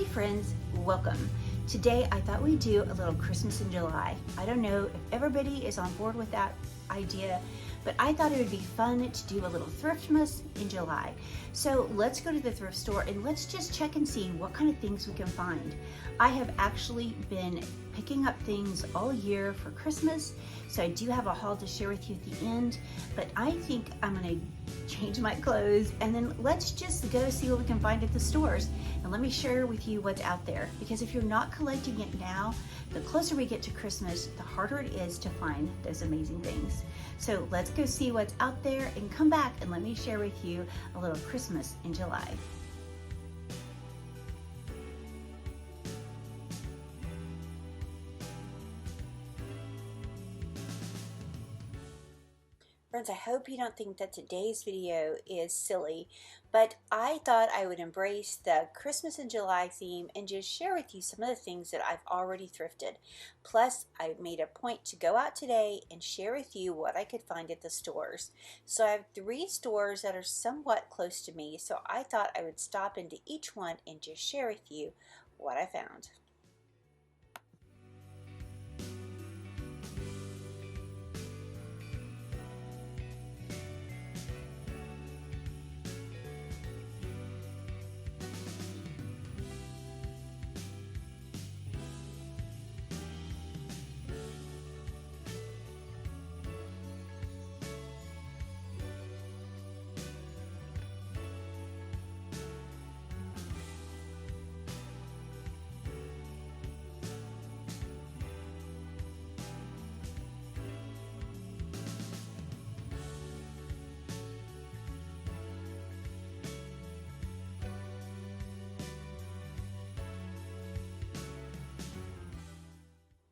friends, welcome. Today I thought we'd do a little Christmas in July. I don't know if everybody is on board with that idea, but I thought it would be fun to do a little Thriftmas in July. So let's go to the thrift store and let's just check and see what kind of things we can find. I have actually been picking up things all year for Christmas, so I do have a haul to share with you at the end, but I think I'm gonna change my clothes and then let's just go see what we can find at the stores, and let me share with you what's out there, because if you're not collecting it now, the closer we get to Christmas, the harder it is to find those amazing things. So let's go see what's out there and come back and let me share with you a little Christmas in July. Friends, I hope you don't think that today's video is silly, but I thought I would embrace the Christmas in July theme and just share with you some of the things that I've already thrifted. Plus, I made a point to go out today and share with you what I could find at the stores. So I have 3 stores that are somewhat close to me, so I thought I would stop into each one and just share with you what I found.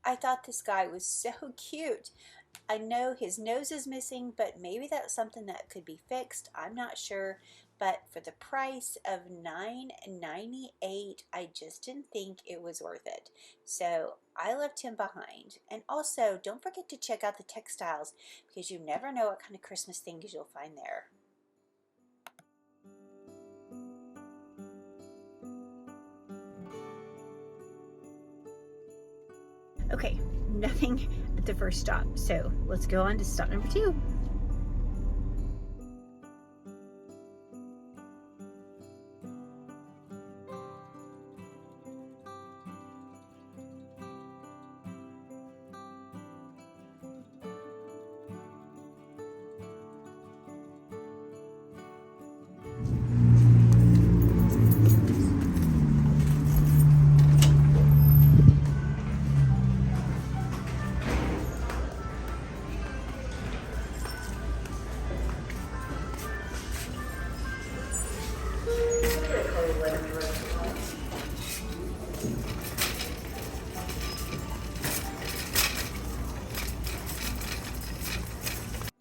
I thought this guy was so cute. I know his nose is missing, but maybe that's something that could be fixed. I'm not sure. But for the price of $9.98, I just didn't think it was worth it. So I left him behind. And also, don't forget to check out the textiles, because you never know what kind of Christmas things you'll find there. Okay, nothing at the first stop, so let's go on to stop number 2.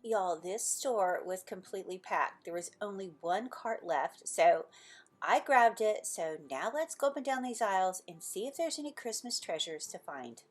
Y'all, this store was completely packed. There was only one cart left, so I grabbed it. So now let's go up and down these aisles and see if there's any Christmas treasures to find.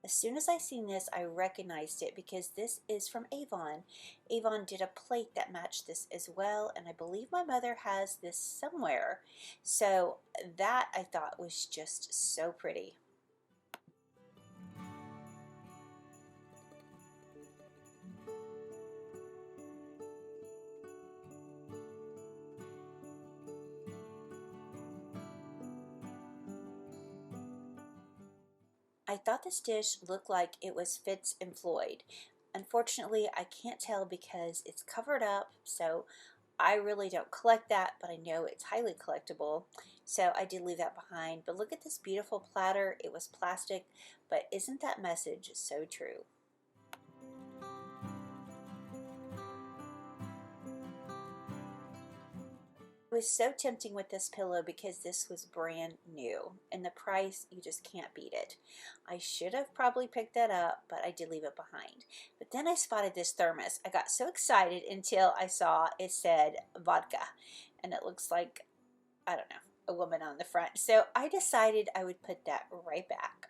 As soon as I seen this, I recognized it because this is from Avon. Avon did a plate that matched this as well, and I believe my mother has this somewhere. So that I thought was just so pretty. I thought this dish looked like it was Fitz and Floyd. Unfortunately, I can't tell because it's covered up, so I really don't collect that, but I know it's highly collectible, so I did leave that behind. But look at this beautiful platter. It was plastic, but isn't that message so true? It was so tempting with this pillow because this was brand new, and the price, you just can't beat it. I should have probably picked that up, but I did leave it behind. But then I spotted this thermos. I got so excited until I saw it said vodka, and it looks like, I don't know, a woman on the front. So I decided I would put that right back.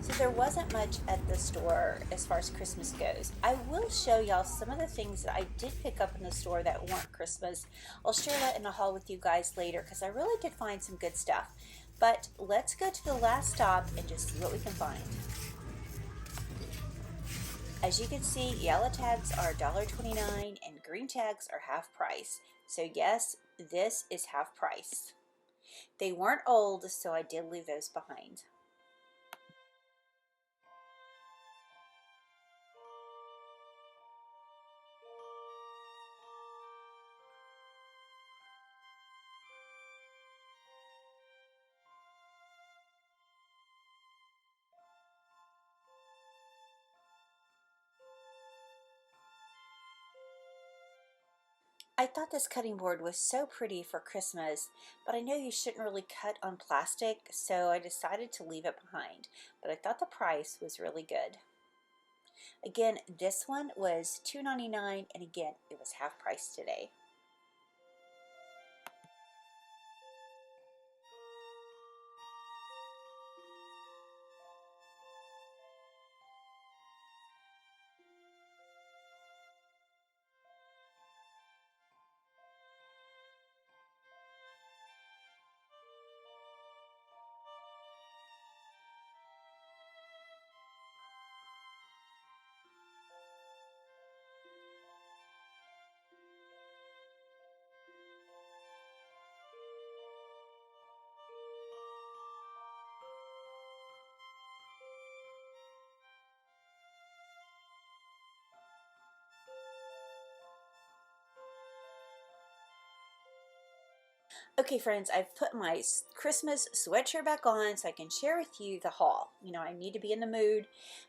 So there wasn't much at the store as far as Christmas goes. I will show y'all some of the things that I did pick up in the store that weren't Christmas. I'll share that in a haul with you guys later because I really did find some good stuff. But let's go to the last stop and just see what we can find. As you can see, yellow tags are $1.29 and green tags are half price. So yes, this is half price. They weren't old, so I did leave those behind. I thought this cutting board was so pretty for Christmas, but I know you shouldn't really cut on plastic, so I decided to leave it behind. But I thought the price was really good. Again, this one was $2.99, and again, it was half price today. Okay, friends, I've put my Christmas sweatshirt back on so I can share with you the haul. You know, I need to be in the mood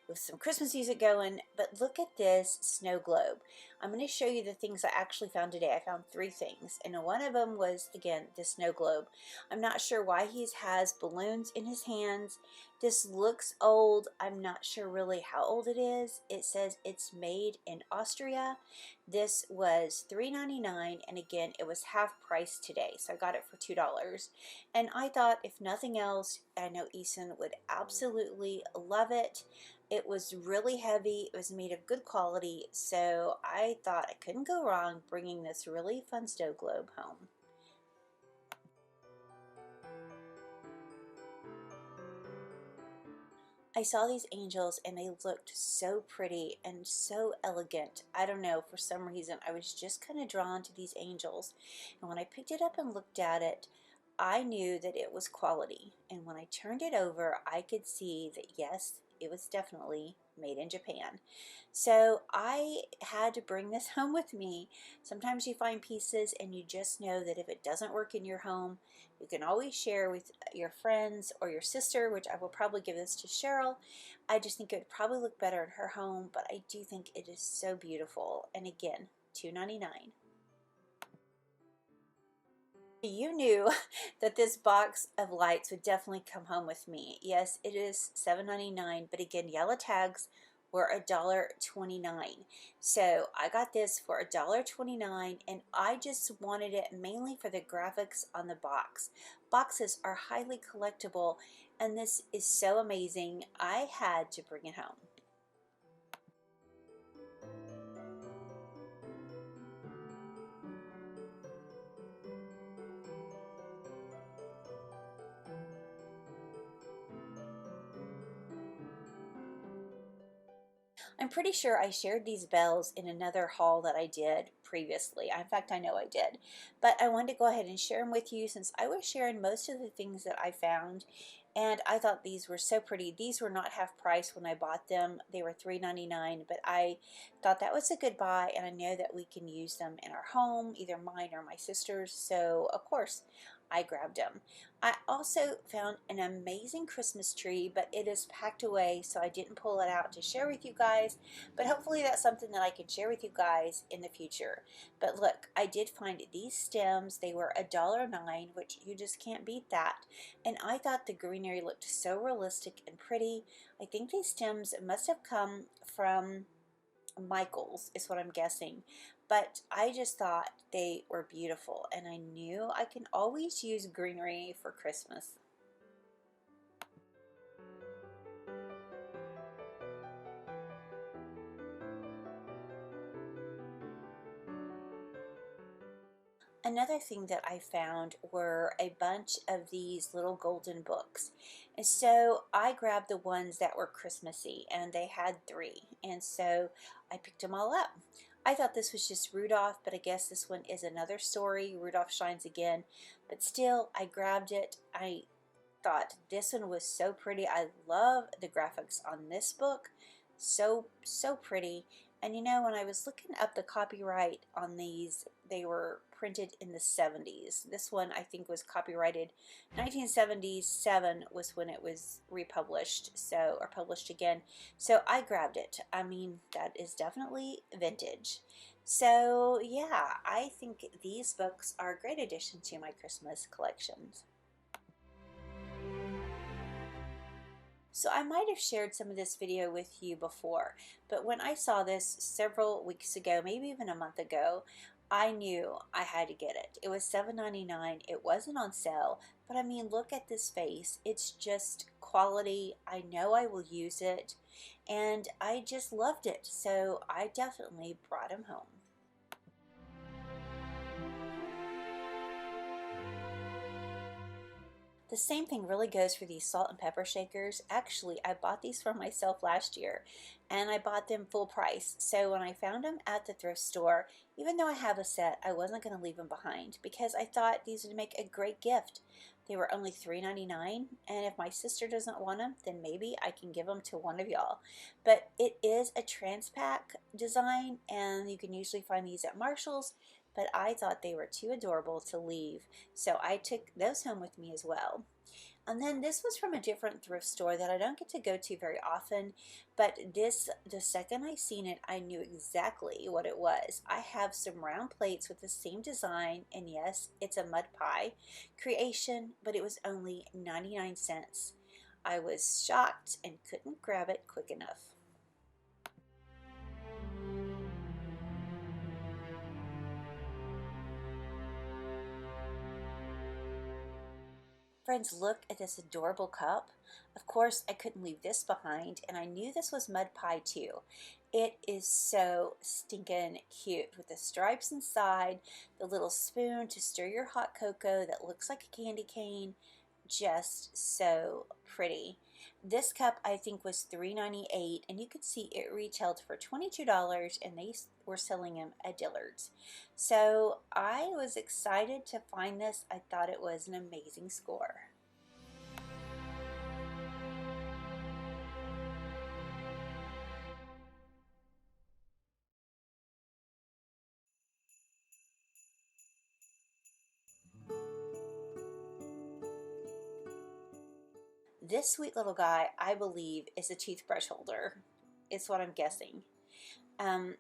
with some Christmas music going, but look at this snow globe. I'm going to show you the things I actually found today. I found 3 things, and one of them was, again, the snow globe. I'm not sure why he has balloons in his hands. This looks old. I'm not sure really how old it is. It says it's made in Austria. This was $3.99, and again, it was half price today, so I got it for $2. And I thought, if nothing else, I know Easton would absolutely love it. It was really heavy. It was made of good quality, so I thought I couldn't go wrong bringing this really fun snow globe home. I saw these angels and they looked so pretty and so elegant. I don't know, for some reason I was just kind of drawn to these angels. And when I picked it up and looked at it, I knew that it was quality. And when I turned it over, I could see that yes, it was definitely made in Japan. So I had to bring this home with me. Sometimes you find pieces and you just know that if it doesn't work in your home, you can always share with your friends or your sister, which I will probably give this to Cheryl. I just think it would probably look better in her home, but I do think it is so beautiful. And again, $2.99. You knew that this box of lights would definitely come home with me. Yes, it is $7.99, but again, yellow tags were $1.29. So I got this for $1.29, and I just wanted it mainly for the graphics on the box. Boxes are highly collectible, and this is so amazing. I had to bring it home. I'm pretty sure I shared these bells in another haul that I did previously. In fact, I know I did. But I wanted to go ahead and share them with you since I was sharing most of the things that I found. And I thought these were so pretty. These were not half price when I bought them. They were $3.99, but I thought that was a good buy, and I know that we can use them in our home, either mine or my sister's. So, of course, I grabbed them. I also found an amazing Christmas tree, but it is packed away, so I didn't pull it out to share with you guys. But hopefully that's something that I can share with you guys in the future. But look, I did find these stems. They were $1.09, which you just can't beat that. And I thought the greenery looked so realistic and pretty. I think these stems must have come from Michael's is what I'm guessing, but I just thought they were beautiful, and I knew I can always use greenery for Christmas. Another thing that I found were a bunch of these little golden books. And so I grabbed the ones that were Christmassy, and they had 3. And so I picked them all up. I thought this was just Rudolph, but I guess this one is another story. Rudolph shines again. But still, I grabbed it. I thought this one was so pretty. I love the graphics on this book. So pretty. And you know, when I was looking up the copyright on these, they were printed in the 70s. This one I think was copyrighted 1977 was when it was republished, so, or published again. So I grabbed it. I mean, that is definitely vintage. So yeah, I think these books are a great addition to my Christmas collections. So I might have shared some of this video with you before, but when I saw this several weeks ago, maybe even a month ago, I knew I had to get it. It was $7.99. It wasn't on sale, but I mean, look at this face. It's just quality. I know I will use it, and I just loved it. So I definitely brought him home. The same thing really goes for these salt and pepper shakers. Actually, I bought these for myself last year, and I bought them full price. So when I found them at the thrift store, even though I have a set, I wasn't going to leave them behind because I thought these would make a great gift. They were only $3.99, and if my sister doesn't want them, then maybe I can give them to one of y'all. But it is a trans-pack design, and you can usually find these at Marshall's, but I thought they were too adorable to leave, so I took those home with me as well. And then this was from a different thrift store that I don't get to go to very often, but this, the second I seen it, I knew exactly what it was. I have some round plates with the same design, and yes, it's a mud pie creation, but it was only 99 cents. I was shocked and couldn't grab it quick enough. Friends, look at this adorable cup. Of course, I couldn't leave this behind, and I knew this was mud pie too. It is so stinking cute with the stripes inside, the little spoon to stir your hot cocoa that looks like a candy cane. Just so pretty. This cup I think was $3.98, and you could see it retailed for $22, and they were selling them at Dillard's. So I was excited to find this. I thought it was an amazing score. This sweet little guy, I believe, is a toothbrush holder. It's what I'm guessing. Um,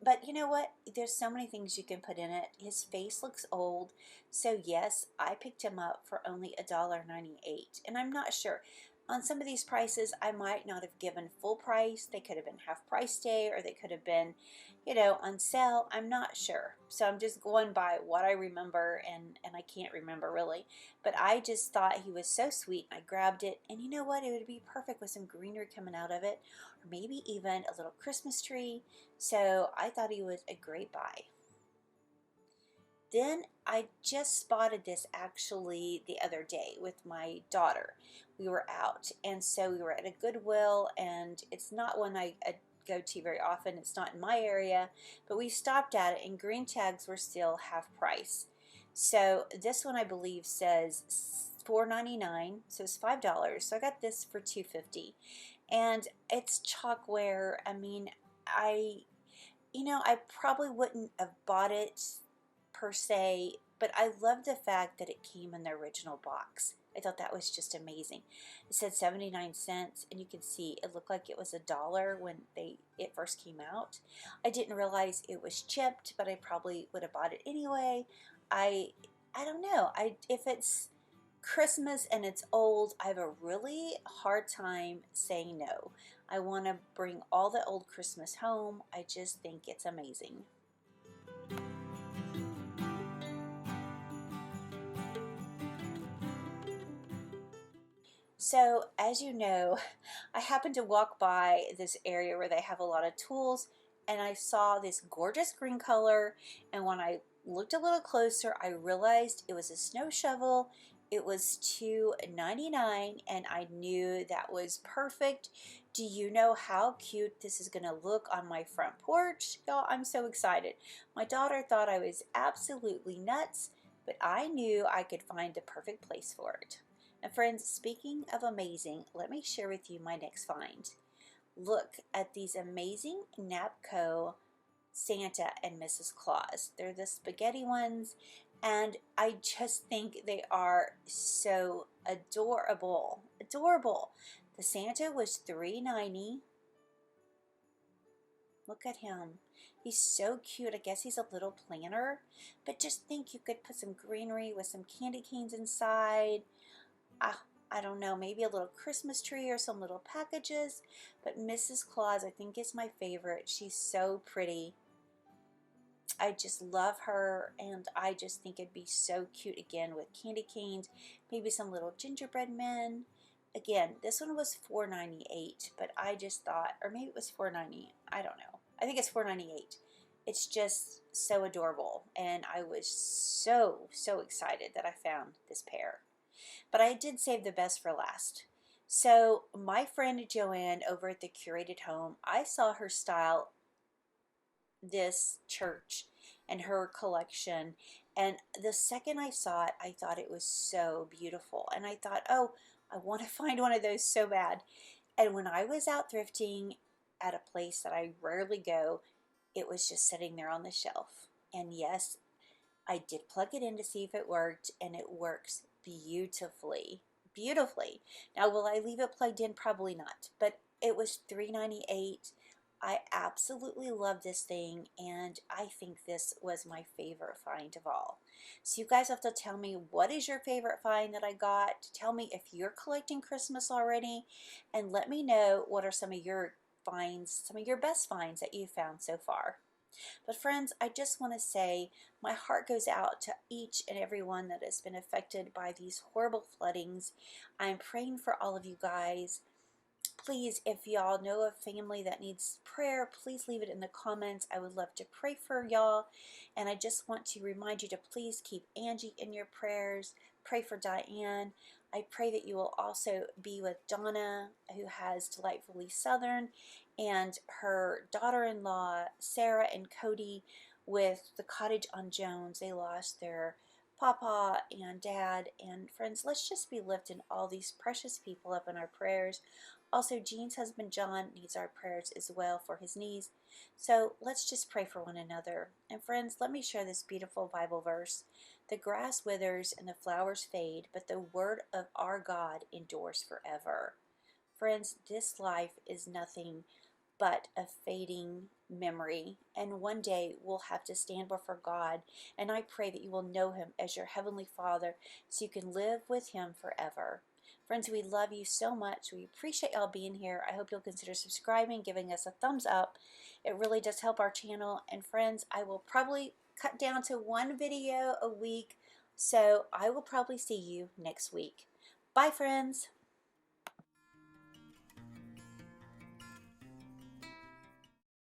But you know what? There's so many things you can put in it. His face looks old. So yes, I picked him up for only $1.98. And I'm not sure. On some of these prices, I might not have given full price. They could have been half price day, or they could have been, you know, on sale. I'm not sure. So I'm just going by what I remember, and I can't remember really. But I just thought he was so sweet. I grabbed it, and you know what? It would be perfect with some greenery coming out of it, or maybe even a little Christmas tree. So I thought he was a great buy. Then I just spotted this actually the other day with my daughter. We were out, and so we were at a Goodwill, and it's not one I go to very often. It's not in my area, but we stopped at it, and green tags were still half price. So this one I believe says $4.99, so it's $5. So I got this for $2.50, and it's chalkware. I mean, I probably wouldn't have bought it per se, but I love the fact that it came in the original box. I thought that was just amazing. It said 79 cents, and you can see it looked like it was $1 when it first came out. I didn't realize it was chipped, but I probably would have bought it anyway. I don't know. If it's Christmas and it's old, I have a really hard time saying no. I want to bring all the old Christmas home. I just think it's amazing. So, as you know, I happened to walk by this area where they have a lot of tools, and I saw this gorgeous green color, and when I looked a little closer, I realized it was a snow shovel. It was $2.99, and I knew that was perfect. Do you know how cute this is going to look on my front porch? Y'all, I'm so excited. My daughter thought I was absolutely nuts, but I knew I could find the perfect place for it. And friends, speaking of amazing, let me share with you my next find. Look at these amazing Napco Santa and Mrs. Claus. They're the spaghetti ones, and I just think they are so adorable. Adorable. The Santa was $3.90. Look at him. He's so cute. I guess he's a little planter, but just think you could put some greenery with some candy canes inside. I don't know, maybe a little Christmas tree or some little packages, but Mrs. Claus I think is my favorite. She's so pretty. I just love her, and I just think it'd be so cute again with candy canes, maybe some little gingerbread men. Again, this one was $4.98, but I just thought, or maybe it was $4.90, I don't know. I think it's $4.98. It's just so adorable, and I was so excited that I found this pair. But I did save the best for last. So my friend Joanne over at the Curated Home, I saw her style this church and her collection, and the second I saw it, I thought it was so beautiful, and I thought, oh, I want to find one of those so bad. And when I was out thrifting at a place that I rarely go, it was just sitting there on the shelf. And yes, I did plug it in to see if it worked, and it works beautifully. Beautifully. Now, will I leave it plugged in? Probably not. But it was $3.98. I absolutely love this thing, and I think this was my favorite find of all. So you guys have to tell me, what is your favorite find that I got? Tell me if you're collecting Christmas already, and let me know what are some of your finds, some of your best finds that you found so far. But friends, I just want to say my heart goes out to each and every one that has been affected by these horrible floodings. I'm praying for all of you guys. Please, if y'all know a family that needs prayer, please leave it in the comments. I would love to pray for y'all. And I just want to remind you to please keep Angie in your prayers. Pray for Diane. I pray that you will also be with Donna, who has Delightfully Southern, and her daughter-in-law, Sarah and Cody, with the Cottage on Jones. They lost their Papa and Dad. And friends, let's just be lifting all these precious people up in our prayers. Also, Jean's husband John needs our prayers as well for his knees. So let's just pray for one another. And friends, let me share this beautiful Bible verse. The grass withers and the flowers fade, but the word of our God endures forever. Friends, this life is nothing but a fading memory, and one day we'll have to stand before God, and I pray that you will know him as your heavenly Father so you can live with him forever. Friends, we love you so much. We appreciate y'all being here. I hope you'll consider subscribing, giving us a thumbs up. It really does help our channel. And friends, I will probably cut down to one video a week, so I will probably see you next week. Bye, friends.